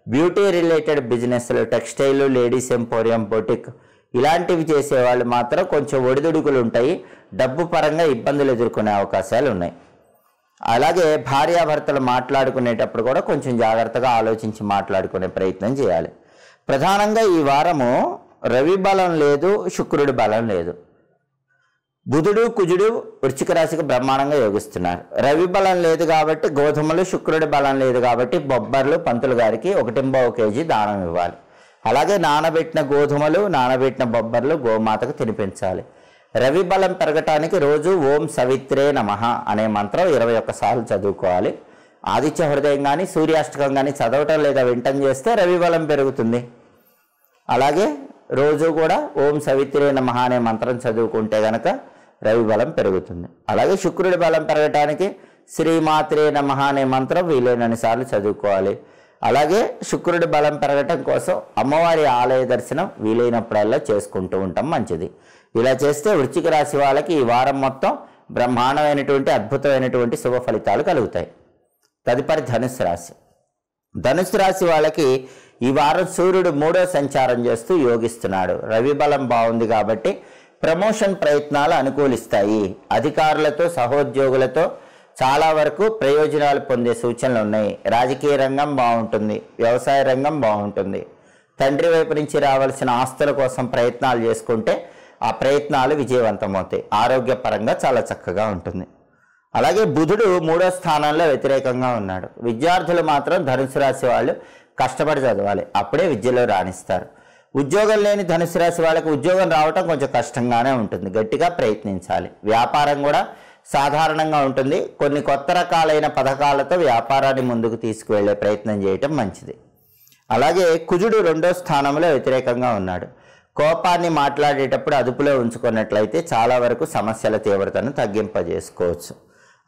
బ్యూటీ రిలేటెడ్ బిజినెస్లు, టెక్స్టైల్, లేడీస్ ఎంపోరియం, బొటిక్ ఇలాంటివి చేసేవాళ్ళు మాత్రం కొంచెం ఒడిదుడుకులు ఉంటాయి. డబ్బు పరంగా ఇబ్బందులు ఎదుర్కొనే అవకాశాలు ఉన్నాయి. అలాగే భార్యాభర్తలు మాట్లాడుకునేటప్పుడు కూడా కొంచెం జాగ్రత్తగా ఆలోచించి మాట్లాడుకునే ప్రయత్నం చేయాలి. ప్రధానంగా ఈ వారము రవి బలం లేదు, శుక్రుడి బలం లేదు. బుధుడు కుజుడు వృశ్చిక రాశికి బ్రహ్మాండంగా యోగిస్తున్నారు. రవి బలం లేదు కాబట్టి గోధుమలు, శుక్రుడి బలం లేదు కాబట్టి బొబ్బర్లు పంతులు గారికి 1.5 kg దానం ఇవ్వాలి. అలాగే నానబెట్టిన గోధుమలు, నానబెట్టిన బొబ్బర్లు గోమాతకు తినిపించాలి. రవి బలం పెరగటానికి రోజు ఓం సవిత్రే నమః అనే మంత్రం 21 సార్లు చదువుకోవాలి. ఆదిత్య హృదయం కానీ సూర్యాష్టకం కానీ చదవటం లేదా వింటం చేస్తే రవి బలం పెరుగుతుంది. అలాగే రోజు కూడా ఓం సవిత్రే నమః అనే మంత్రం చదువుకుంటే గనక రవి బలం పెరుగుతుంది. అలాగే శుక్రుడి బలం పెరగటానికి శ్రీమాత్రే నమః అనే మంత్రం వీలైనన్ని సార్లు చదువుకోవాలి. అలాగే శుక్రుడి బలం పెరగటం కోసం అమ్మవారి ఆలయ దర్శనం వీలైనప్పుడల్లా చేసుకుంటూ ఉంటాం మంచిది. ఇలా చేస్తే వృశ్చిక రాశి వాళ్ళకి ఈ వారం మొత్తం బ్రహ్మాండమైనటువంటి అద్భుతమైనటువంటి శుభ ఫలితాలు కలుగుతాయి. తదుపరి ధనుస్సు రాశి. ధనుస్సు రాశి వాళ్ళకి ఈ వారం సూర్యుడు 3వ సంచారం చేస్తూ యోగిస్తున్నాడు. రవి బలం బాగుంది కాబట్టి ప్రమోషన్ ప్రయత్నాలు అనుకూలిస్తాయి. అధికారులతో సహోద్యోగులతో చాలా వరకు ప్రయోజనాలు పొందే సూచనలు ఉన్నాయి. రాజకీయ రంగం బాగుంటుంది, వ్యవసాయ రంగం బాగుంటుంది. తండ్రి వైపు నుంచి రావాల్సిన ఆస్తుల కోసం ప్రయత్నాలు చేసుకుంటే ఆ ప్రయత్నాలు విజయవంతమవుతాయి. ఆరోగ్యపరంగా చాలా చక్కగా ఉంటుంది. అలాగే బుధుడు 3వ స్థానంలో వ్యతిరేకంగా ఉన్నాడు. విద్యార్థులు మాత్రం ధనుసు రాశి వాళ్ళు కష్టపడి చదవాలి, అప్పుడే విద్యలో రాణిస్తారు. ఉద్యోగం లేని ధనుసు రాశి వాళ్ళకి ఉద్యోగం రావటం కొంచెం కష్టంగానే ఉంటుంది, గట్టిగా ప్రయత్నించాలి. వ్యాపారం కూడా సాధారణంగా ఉంటుంది. కొన్ని కొత్త రకాలైన పథకాలతో వ్యాపారాన్ని ముందుకు తీసుకువెళ్ళే ప్రయత్నం చేయటం మంచిది. అలాగే కుజుడు 2వ స్థానంలో వ్యతిరేకంగా ఉన్నాడు. కోపాన్ని మాట్లాడేటప్పుడు అదుపులో ఉంచుకున్నట్లయితే చాలా వరకు సమస్యల తీవ్రతను తగ్గింపజేసుకోవచ్చు.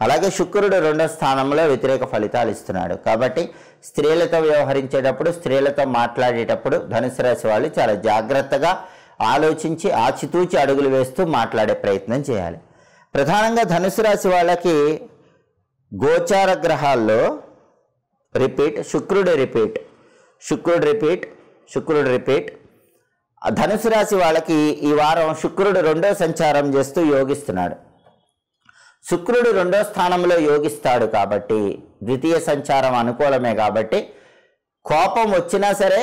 అలాగే శుక్రుడు 2వ స్థానంలో వ్యతిరేక ఫలితాలు ఇస్తున్నాడు కాబట్టి స్త్రీలతో వ్యవహరించేటప్పుడు, స్త్రీలతో మాట్లాడేటప్పుడు ధనుసు రాశి వాళ్ళు చాలా జాగ్రత్తగా ఆలోచించి ఆచితూచి అడుగులు వేస్తూ మాట్లాడే ప్రయత్నం చేయాలి. ప్రధానంగా ధనుసు రాశి వాళ్ళకి గోచార గ్రహాల్లో శుక్రుడు రిపీట్. ధనుసు రాశి వాళ్ళకి ఈ వారం శుక్రుడు 2వ సంచారం చేస్తూ యోగిస్తున్నాడు. శుక్రుడు 2వ స్థానంలో యోగిస్తాడు కాబట్టి ద్వితీయ సంచారం అనుకూలమే కాబట్టి కోపం వచ్చినా సరే,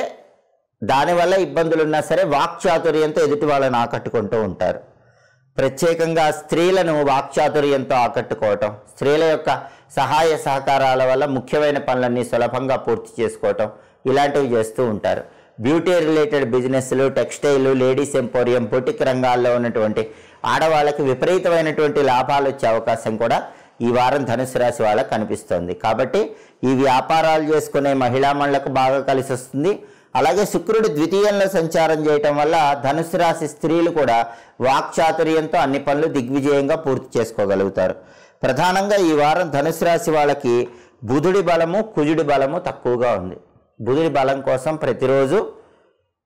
దానివల్ల ఇబ్బందులున్నా సరే వాక్చాతుర్యంతో ఎదుటి వాళ్ళని ఆకట్టుకుంటూ ఉంటారు. ప్రత్యేకంగా స్త్రీలను వాక్చాతుర్యంతో ఆకట్టుకోవటం, స్త్రీల యొక్క సహాయ సహకారాల వల్ల ముఖ్యమైన పనులన్నీ సులభంగా పూర్తి చేసుకోవటం ఇలాంటివి చేస్తూ ఉంటారు. బ్యూటీ రిలేటెడ్ బిజినెస్లు, టెక్స్టైల్, లేడీస్ ఎంపోరియం, బొటిక్ రంగాల్లో ఉన్నటువంటి ఆడవాళ్ళకి విపరీతమైనటువంటి లాభాలు వచ్చే అవకాశం కూడా ఈ వారం ధనుసు రాశి వాళ్ళకు కనిపిస్తుంది. కాబట్టి ఈ వ్యాపారాలు చేసుకునే మహిళామణులకు బాగా కలిసి వస్తుంది. అలాగే శుక్రుడు ద్వితీయంలో సంచారం చేయటం వల్ల ధనుసు రాశి స్త్రీలు కూడా వాక్చాతుర్యంతో అన్ని పనులు దిగ్విజయంగా పూర్తి చేసుకోగలుగుతారు. ప్రధానంగా ఈ వారం ధనుసు రాశి వాళ్ళకి బుధుడి బలము, కుజుడి బలము తక్కువగా ఉంది. బుధుడి బలం కోసం ప్రతిరోజు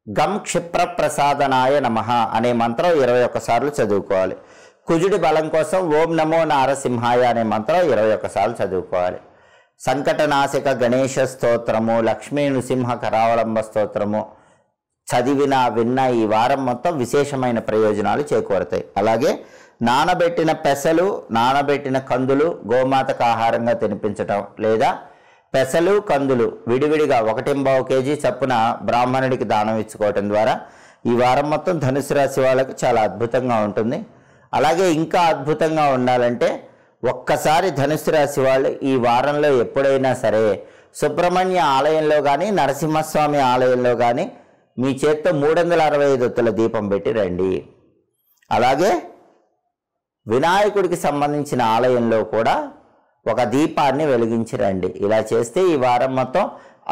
గం క్షిప్ర ప్రసాదనాయ నమః అనే మంత్రం 21 సార్లు చదువుకోవాలి. కుజుడి బలం కోసం ఓం నమో నారసింహాయ అనే మంత్రం 21 సార్లు చదువుకోవాలి. సంకటనాశక గణేశ స్తోత్రము, లక్ష్మీ నృసింహ కరావలంబ స్తోత్రము విన్న ఈ వారం మొత్తం విశేషమైన ప్రయోజనాలు చేకూరతాయి. అలాగే నానబెట్టిన పెసలు, నానబెట్టిన కందులు గోమాతకు ఆహారంగా తినిపించటం, లేదా పెసలు కందులు విడివిడిగా 1.5 kg చప్పున బ్రాహ్మణుడికి దానం ఇచ్చుకోవటం ద్వారా ఈ వారం మొత్తం ధనుసు రాశి వాళ్ళకి చాలా అద్భుతంగా ఉంటుంది. అలాగే ఇంకా అద్భుతంగా ఉండాలంటే ఒక్కసారి ధనుసు రాశి వాళ్ళు ఈ వారంలో ఎప్పుడైనా సరే సుబ్రహ్మణ్య ఆలయంలో కానీ, నరసింహస్వామి ఆలయంలో కానీ మీ చేత్తో 365 ఒత్తుల దీపం పెట్టి రండి. అలాగే వినాయకుడికి సంబంధించిన ఆలయంలో కూడా ఒక దీపాన్ని వెలిగించి రండి. ఇలా చేస్తే ఈ వారం మొత్తం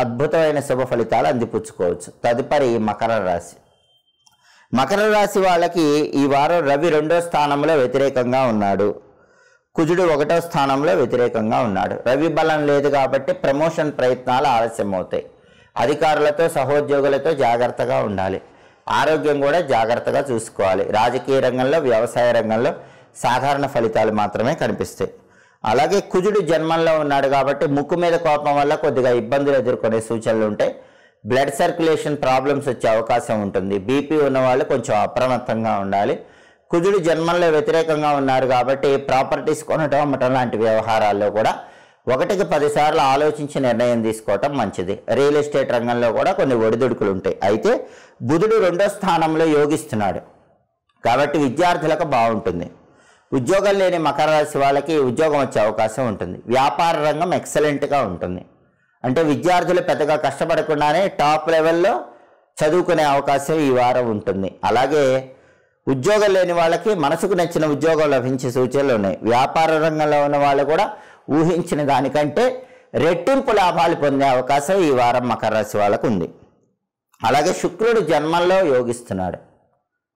అద్భుతమైన శుభ ఫలితాలు అందిపుచ్చుకోవచ్చు. తదుపరి మకర రాశి. మకర రాశి వాళ్ళకి ఈ వారం రవి 2వ స్థానంలో వ్యతిరేకంగా ఉన్నాడు. కుజుడు 1వ స్థానంలో వ్యతిరేకంగా ఉన్నాడు. రవి బలం లేదు కాబట్టి ప్రమోషన్ ప్రయత్నాలు ఆలస్యం అవుతాయి. అధికారులతో సహోద్యోగులతో జాగ్రత్తగా ఉండాలి. ఆరోగ్యం కూడా జాగ్రత్తగా చూసుకోవాలి. రాజకీయ రంగంలో, వ్యవసాయ రంగంలో సాధారణ ఫలితాలు మాత్రమే కనిపిస్తాయి. అలాగే కుజుడు జన్మంలో ఉన్నాడు కాబట్టి ముక్కు మీద కోపం వల్ల కొద్దిగా ఇబ్బందులు ఎదుర్కొనే సూచనలు ఉంటాయి. బ్లడ్ సర్క్యులేషన్ ప్రాబ్లమ్స్ వచ్చే అవకాశం ఉంటుంది. బీపీ ఉన్న వాళ్ళు కొంచెం అప్రమత్తంగా ఉండాలి. కుజుడు జన్మంలో వ్యతిరేకంగా ఉన్నారు కాబట్టి ప్రాపర్టీస్ కొనటం, అమ్మటం లాంటి వ్యవహారాల్లో కూడా 1కి 10 సార్లు ఆలోచించి నిర్ణయం తీసుకోవటం మంచిది. రియల్ ఎస్టేట్ రంగంలో కూడా కొన్ని ఒడిదుడుకులు ఉంటాయి. అయితే బుధుడు 2వ స్థానంలో యోగిస్తున్నాడు కాబట్టి విద్యార్థులకు బాగుంటుంది. ఉద్యోగం లేని మకర రాశి వాళ్ళకి ఉద్యోగం వచ్చే అవకాశం ఉంటుంది. వ్యాపార రంగం ఎక్సలెంట్గా ఉంటుంది. అంటే విద్యార్థులు పెద్దగా కష్టపడకుండానే టాప్ లెవెల్లో చదువుకునే అవకాశం ఈ వారం ఉంటుంది. అలాగే ఉద్యోగం లేని వాళ్ళకి మనసుకు నచ్చిన ఉద్యోగం లభించే సూచనలు ఉన్నాయి. వ్యాపార రంగంలో ఉన్న వాళ్ళు కూడా ఊహించిన దానికంటే రెట్టింపు లాభాలు పొందే అవకాశం ఈ వారం మకర రాశి వాళ్ళకు ఉంది. అలాగే శుక్రుడు జన్మంలో యోగిస్తున్నాడు,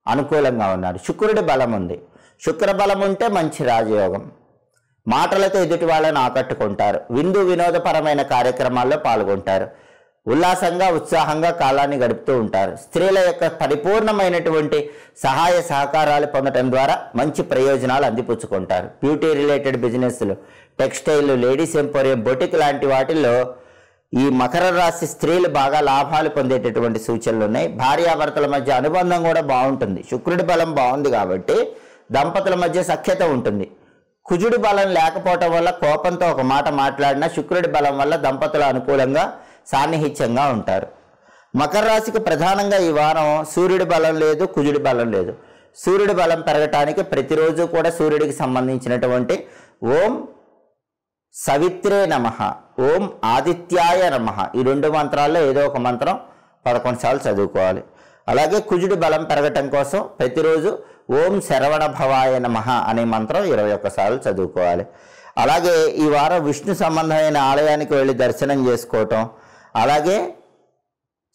అనుకూలంగా ఉన్నాడు. శుక్రుడి బలం ఉంది. శుక్ర బలం ఉంటే మంచి రాజయోగం. మాటలతో ఎదుటి వాళ్ళని ఆకట్టుకుంటారు. విందు వినోదపరమైన కార్యక్రమాల్లో పాల్గొంటారు. ఉల్లాసంగా, ఉత్సాహంగా కాలాన్ని గడుపుతూ ఉంటారు. స్త్రీల యొక్క పరిపూర్ణమైనటువంటి సహాయ సహకారాలు పొందడం ద్వారా మంచి ప్రయోజనాలు అందిపుచ్చుకుంటారు. బ్యూటీ రిలేటెడ్ బిజినెస్లు, టెక్స్టైల్, లేడీస్ ఎంపోరియం, బొటిక్ లాంటి వాటిల్లో ఈ మకర రాశి స్త్రీలు బాగా లాభాలు పొందేటటువంటి సూచనలు ఉన్నాయి. భార్యాభర్తల మధ్య అనుబంధం కూడా బాగుంటుంది. శుక్రుడి బలం బాగుంది కాబట్టి దంపతుల మధ్య సఖ్యత ఉంటుంది. కుజుడి బలం లేకపోవటం వల్ల కోపంతో ఒక మాట మాట్లాడినా శుక్రుడి బలం వల్ల దంపతులు అనుకూలంగా, సాన్నిహిత్యంగా ఉంటారు. మకర రాశికి ప్రధానంగా ఈ వారం సూర్యుడి బలం లేదు, కుజుడి బలం లేదు. సూర్యుడి బలం పెరగటానికి ప్రతిరోజు కూడా సూర్యుడికి సంబంధించినటువంటి ఓం సవిత్రే నమః, ఓం ఆదిత్యాయ నమః, ఈ 2 మంత్రాల్లో ఏదో ఒక మంత్రం 11 సార్లు చదువుకోవాలి. అలాగే కుజుడి బలం పెరగటం కోసం ప్రతిరోజు ఓం శరవణ భవాయ నమః అనే మంత్రం 21 సార్లు చదువుకోవాలి. అలాగే ఈ వారం విష్ణు సంబంధమైన ఆలయానికి వెళ్ళి దర్శనం చేసుకోవటం, అలాగే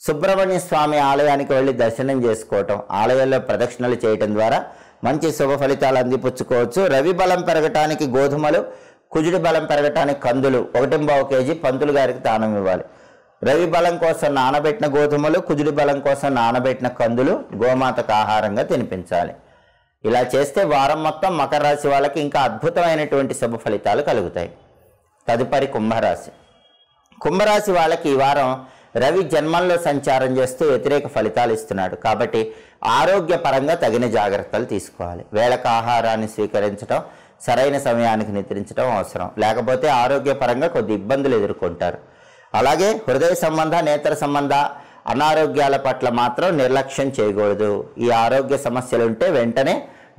సుబ్రహ్మణ్య స్వామి ఆలయానికి వెళ్ళి దర్శనం చేసుకోవటం, ఆలయాల్లో ప్రదక్షిణలు చేయటం ద్వారా మంచి శుభ ఫలితాలు అందిపుచ్చుకోవచ్చు. రవి బలం పెరగటానికి గోధుమలు, కుజుడి బలం పెరగటానికి కందులు 1.5 కేజీ పంతులు గారికి దానం ఇవ్వాలి. రవి బలం కోసం నానబెట్టిన గోధుమలు, కుజుడి బలం కోసం నానబెట్టిన కందులు గోమాతకు ఆహారంగా తినిపించాలి. ఇలా చేస్తే వారం మొత్తం మకర రాశి వాళ్ళకి ఇంకా అద్భుతమైనటువంటి శుభ ఫలితాలు కలుగుతాయి. తదుపరి కుంభరాశి. కుంభరాశి వాళ్ళకి ఈ వారం రవి జన్మంలో సంచారం చేస్తూ వ్యతిరేక ఫలితాలు ఇస్తున్నాడు కాబట్టి ఆరోగ్యపరంగా తగిన జాగ్రత్తలు తీసుకోవాలి. వేళకు ఆహారాన్ని స్వీకరించడం, సరైన సమయానికి నిద్రించడం అవసరం. లేకపోతే ఆరోగ్యపరంగా కొద్ది ఇబ్బందులు ఎదుర్కొంటారు. అలాగే హృదయ సంబంధ, నేత్ర సంబంధ అనారోగ్యాల పట్ల మాత్రం నిర్లక్ష్యం చేయకూడదు. ఈ ఆరోగ్య సమస్యలు ఉంటే వెంటనే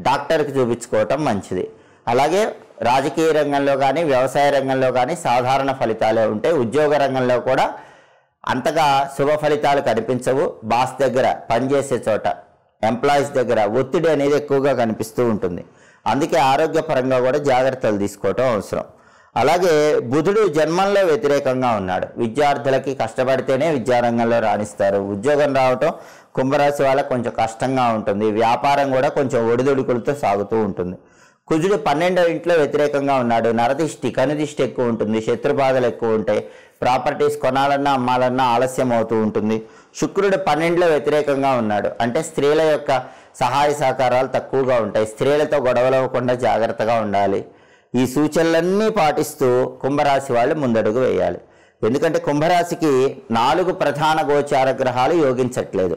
డాక్టర్కి చూపించుకోవటం మంచిది. అలాగే రాజకీయ రంగంలో కానీ, వ్యవసాయ రంగంలో కానీ సాధారణ ఫలితాలే ఉంటాయి. ఉద్యోగ రంగంలో కూడా అంతగా శుభ ఫలితాలు కనిపించవు. బాస్ దగ్గర, పనిచేసే చోట, ఎంప్లాయీస్ దగ్గర ఒత్తిడి అనేది ఎక్కువగా కనిపిస్తూ ఉంటుంది. అందుకే ఆరోగ్యపరంగా కూడా జాగ్రత్తలు తీసుకోవటం అవసరం. అలాగే బుధుడు జన్మంలో వ్యతిరేకంగా ఉన్నాడు. విద్యార్థులకి కష్టపడితేనే విద్యారంగంలో రాణిస్తారు. ఉద్యోగం రావటం కుంభరాశి వాళ్ళకి కొంచెం కష్టంగా ఉంటుంది. వ్యాపారం కూడా కొంచెం ఒడిదుడుకులతో సాగుతూ ఉంటుంది. కుజుడు 12వ ఇంట్లో వ్యతిరేకంగా ఉన్నాడు. నరదిష్టి, కనుదిష్టి ఎక్కువ ఉంటుంది. శత్రుబాధలు ఎక్కువ ఉంటాయి. ప్రాపర్టీస్ కొనాలన్నా అమ్మాలన్నా ఆలస్యం అవుతూ ఉంటుంది. శుక్రుడు 12లో వ్యతిరేకంగా ఉన్నాడు. అంటే స్త్రీల యొక్క సహాయ సహకారాలు తక్కువగా ఉంటాయి. స్త్రీలతో గొడవలు అవ్వకుండా జాగ్రత్తగా ఉండాలి. ఈ సూచనలన్నీ పాటిస్తూ కుంభరాశి వాళ్ళు ముందడుగు వేయాలి. ఎందుకంటే కుంభరాశికి 4 ప్రధాన గోచార గ్రహాలు యోగించట్లేదు.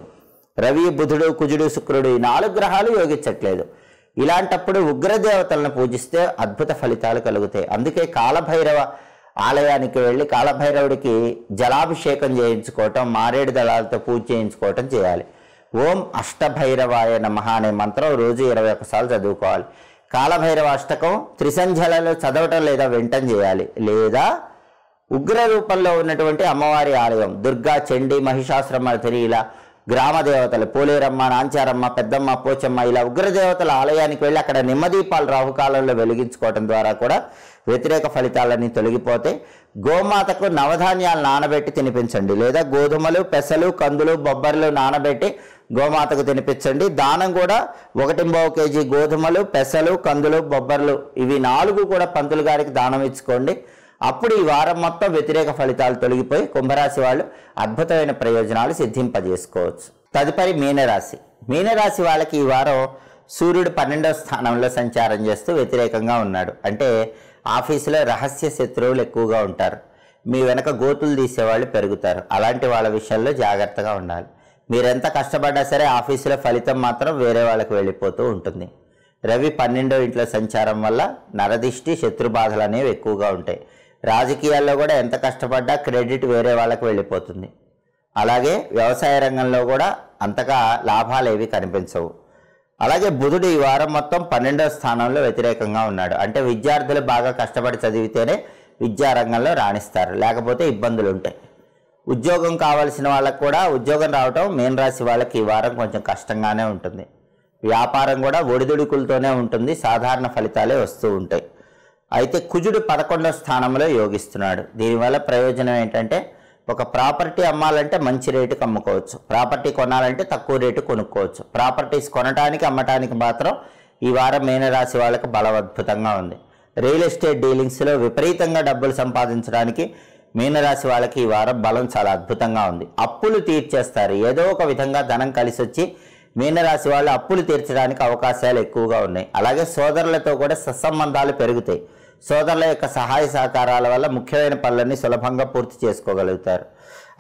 రవి, బుధుడు, కుజుడు, శుక్రుడు ఈ 4 గ్రహాలు యోగించట్లేదు. ఇలాంటప్పుడు ఉగ్రదేవతలను పూజిస్తే అద్భుత ఫలితాలు కలుగుతాయి. అందుకే కాలభైరవ ఆలయానికి వెళ్ళి కాలభైరవుడికి జలాభిషేకం చేయించుకోవటం, మారేడు దళాలతో పూజ చేయించుకోవటం చేయాలి. ఓం అష్టభైరవాయ నమః అనే మంత్రం రోజు 21 సార్లు చదువుకోవాలి. కాలభైరవ అష్టకం త్రిసంధ్యలలో చదవటం లేదా వినటం చేయాలి. లేదా ఉగ్ర రూపంలో ఉన్నటువంటి అమ్మవారి ఆలయం, దుర్గా, చండీ, మహిషాసురమర్దిని, ఇలా గ్రామ దేవతలు పోలేరమ్మ, నాంచారమ్మ, పెద్దమ్మ, పోచమ్మ ఇలా ఉగ్రదేవతల ఆలయానికి వెళ్ళి అక్కడ నిమ్మదీపాలు రాహుకాలంలో వెలిగించుకోవటం ద్వారా కూడా వ్యతిరేక ఫలితాలన్నీ తొలగిపోతే గోమాతకు నవధాన్యాలు నానబెట్టి తినిపించండి. లేదా గోధుమలు, పెసలు, కందులు, బొబ్బర్లు నానబెట్టి గోమాతకు తినిపించండి. దానం కూడా 1.5 కేజీ గోధుమలు, పెసలు, కందులు, బొబ్బర్లు ఇవి 4 కూడా పంతులు గారికి దానం ఇచ్చుకోండి. అప్పుడు ఈ వారం మొత్తం వ్యతిరేక ఫలితాలు తొలగిపోయి కుంభరాశి వాళ్ళు అద్భుతమైన ప్రయోజనాలు సిద్ధింపజేసుకోవచ్చు. తదుపరి మీనరాశి. మీనరాశి వాళ్ళకి ఈ వారం సూర్యుడు 12వ స్థానంలో సంచారం చేస్తూ వ్యతిరేకంగా ఉన్నాడు. అంటే ఆఫీసులో రహస్య శత్రువులు ఎక్కువగా ఉంటారు. మీ వెనక గోతులు తీసేవాళ్ళు పెరుగుతారు. అలాంటి వాళ్ళ విషయంలో జాగ్రత్తగా ఉండాలి. మీరెంత కష్టపడ్డా సరే ఆఫీసులో ఫలితం మాత్రం వేరే వాళ్ళకి వెళ్ళిపోతూ ఉంటుంది. రవి 12వ ఇంట్లో సంచారం వల్ల నరదిష్టి, శత్రుబాధలు అనేవి ఎక్కువగా ఉంటాయి. రాజకీయాల్లో కూడా ఎంత కష్టపడ్డా క్రెడిట్ వేరే వాళ్ళకి వెళ్ళిపోతుంది. అలాగే వ్యవసాయ రంగంలో కూడా అంతగా లాభాలు ఏవి కనిపించవు. అలాగే బుధుడు ఈ వారం మొత్తం 12వ స్థానంలో వ్యతిరేకంగా ఉన్నాడు. అంటే విద్యార్థులు బాగా కష్టపడి చదివితేనే విద్యారంగంలో రాణిస్తారు, లేకపోతే ఇబ్బందులు ఉంటాయి. ఉద్యోగం కావాల్సిన వాళ్ళకు కూడా ఉద్యోగం రావటం మీనరాశి వాళ్ళకి ఈ వారం కొంచెం కష్టంగానే ఉంటుంది. వ్యాపారం కూడా ఒడిదుడుకులతోనే ఉంటుంది, సాధారణ ఫలితాలే వస్తూ ఉంటాయి. అయితే కుజుడు 11వ స్థానంలో యోగిస్తున్నాడు. దీనివల్ల ప్రయోజనం ఏంటంటే ఒక ప్రాపర్టీ అమ్మాలంటే మంచి రేటుకి అమ్ముకోవచ్చు, ప్రాపర్టీ కొనాలంటే తక్కువ రేటు కొనుక్కోవచ్చు. ప్రాపర్టీస్ కొనడానికి అమ్మటానికి మాత్రం ఈ వారం మీనరాశి వాళ్ళకి బలవద్భుతంగా ఉంది. రియల్ ఎస్టేట్ డీలింగ్స్లో విపరీతంగా డబ్బులు సంపాదించడానికి మీనరాశి వాళ్ళకి ఈ వారం బలం చాలా అద్భుతంగా ఉంది. అప్పులు తీర్చేస్తారు. ఏదో ఒక విధంగా ధనం కలిసి వచ్చి మీనరాశి వాళ్ళు అప్పులు తీర్చడానికి అవకాశాలు ఎక్కువగా ఉన్నాయి. అలాగే సోదరులతో కూడా సత్సంబంధాలు పెరుగుతాయి. సోదరుల యొక్క సహాయ సహకారాల వల్ల ముఖ్యమైన పనులన్నీ సులభంగా పూర్తి చేసుకోగలుగుతారు.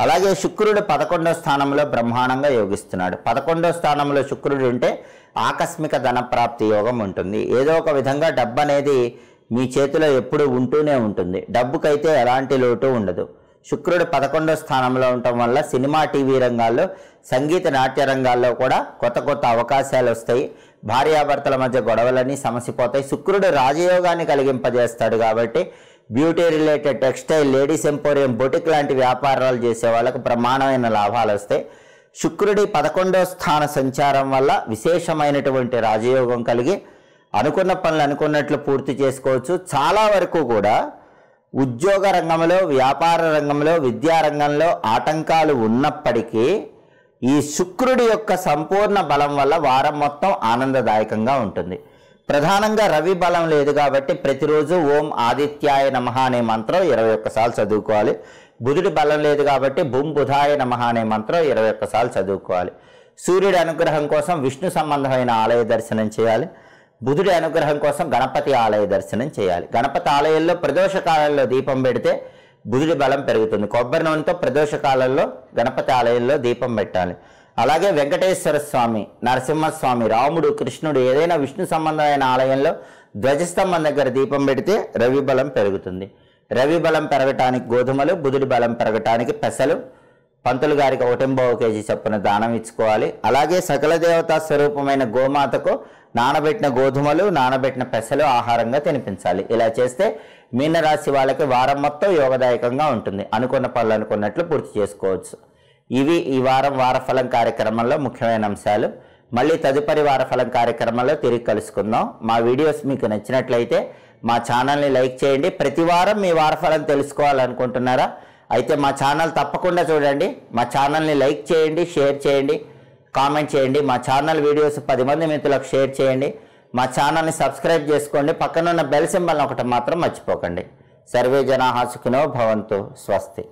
అలాగే శుక్రుడు 11వ స్థానంలో బ్రహ్మాండంగా యోగిస్తున్నాడు. 11వ స్థానంలో శుక్రుడు ఉంటే ఆకస్మిక ధనప్రాప్తి యోగం ఉంటుంది. ఏదో ఒక విధంగా డబ్బు అనేది మీ చేతిలో ఎప్పుడు ఉంటూనే ఉంటుంది. డబ్బుకైతే ఎలాంటి లోటు ఉండదు. శుక్రుడు 11వ స్థానంలో ఉండటం వల్ల సినిమా, టీవీ రంగాల్లో, సంగీత, నాట్య రంగాల్లో కూడా కొత్త కొత్త అవకాశాలు వస్తాయి. భార్యాభర్తల మధ్య గొడవలన్నీ సమసిపోతాయి. శుక్రుడు రాజయోగాన్ని కలిగింపజేస్తాడు కాబట్టి beauty related, textile, ladies emporium, boutique లాంటి వ్యాపారాలు చేసే వాళ్ళకు బ్రహ్మాండమైన లాభాలు వస్తాయి. శుక్రుడి 11వ స్థాన సంచారం వల్ల విశేషమైనటువంటి రాజయోగం కలిగి అనుకున్న పనులు అనుకున్నట్లు పూర్తి చేసుకోవచ్చు. చాలా వరకు కూడా ఉద్యోగ రంగంలో, వ్యాపార రంగంలో, విద్యారంగంలో ఆటంకాలు ఉన్నప్పటికీ ఈ శుక్రుడి యొక్క సంపూర్ణ బలం వల్ల వారం మొత్తం ఆనందదాయకంగా ఉంటుంది. ప్రధానంగా రవి బలం లేదు కాబట్టి ప్రతిరోజు ఓం ఆదిత్యాయ నమః అనే మంత్రం 21 సార్లు చదువుకోవాలి. బుధుడి బలం లేదు కాబట్టి బుం బుధాయ నమః అనే మంత్రం 21 సార్లు చదువుకోవాలి. సూర్యుడి అనుగ్రహం కోసం విష్ణు సంబంధమైన ఆలయ దర్శనం చేయాలి. బుధుడి అనుగ్రహం కోసం గణపతి ఆలయ దర్శనం చేయాలి. గణపతి ఆలయంలో ప్రదోష కాలంలో దీపం పెడితే బుధుడి బలం పెరుగుతుంది. కొబ్బరి నూనెతో ప్రదోష కాలంలో గణపతి ఆలయంలో దీపం పెట్టాలి. అలాగే వెంకటేశ్వర స్వామి, నరసింహస్వామి, రాముడు, కృష్ణుడు ఏదైనా విష్ణు సంబంధమైన ఆలయంలో ధ్వజస్తంభం దగ్గర దీపం పెడితే రవి బలం పెరుగుతుంది. రవి బలం పెరగటానికి గోధుమలు, బుధుడి బలం పెరగటానికి పెసలు పంతులు గారికి 1.5 కేజీ చొప్పున దానం ఇచ్చుకోవాలి. అలాగే సకల దేవతా స్వరూపమైన గోమాతకు నానబెట్టిన గోధుమలు, నానబెట్టిన పెసలు ఆహారంగా తినిపించాలి. ఇలా చేస్తే మీనరాశి వాళ్ళకి వారం మొత్తం యోగదాయకంగా ఉంటుంది. అనుకున్న పనులు అనుకున్నట్లు పూర్తి చేసుకోవచ్చు. ఇవి ఈ వారం వారఫలం కార్యక్రమంలో ముఖ్యమైన అంశాలు. మళ్ళీ తదుపరి వారఫలం కార్యక్రమంలో తిరిగి కలుసుకుందాం. మా వీడియోస్ మీకు నచ్చినట్లయితే మా ఛానల్ని లైక్ చేయండి. ప్రతి వారం మీ వారఫలం తెలుసుకోవాలనుకుంటున్నారా? అయితే మా ఛానల్ తప్పకుండా చూడండి. మా ఛానల్ని లైక్ చేయండి, షేర్ చేయండి, కామెంట్ చేయండి. మా ఛానల్ వీడియోస్ 10 మంది మిత్రులకు షేర్ చేయండి. మా ఛానల్ని సబ్స్క్రైబ్ చేసుకోండి. పక్కనున్న బెల్ సింబల్ ఒకటి మాత్రం మర్చిపోకండి. సర్వే జనాః సుఖినో భవంతు. స్వస్తి.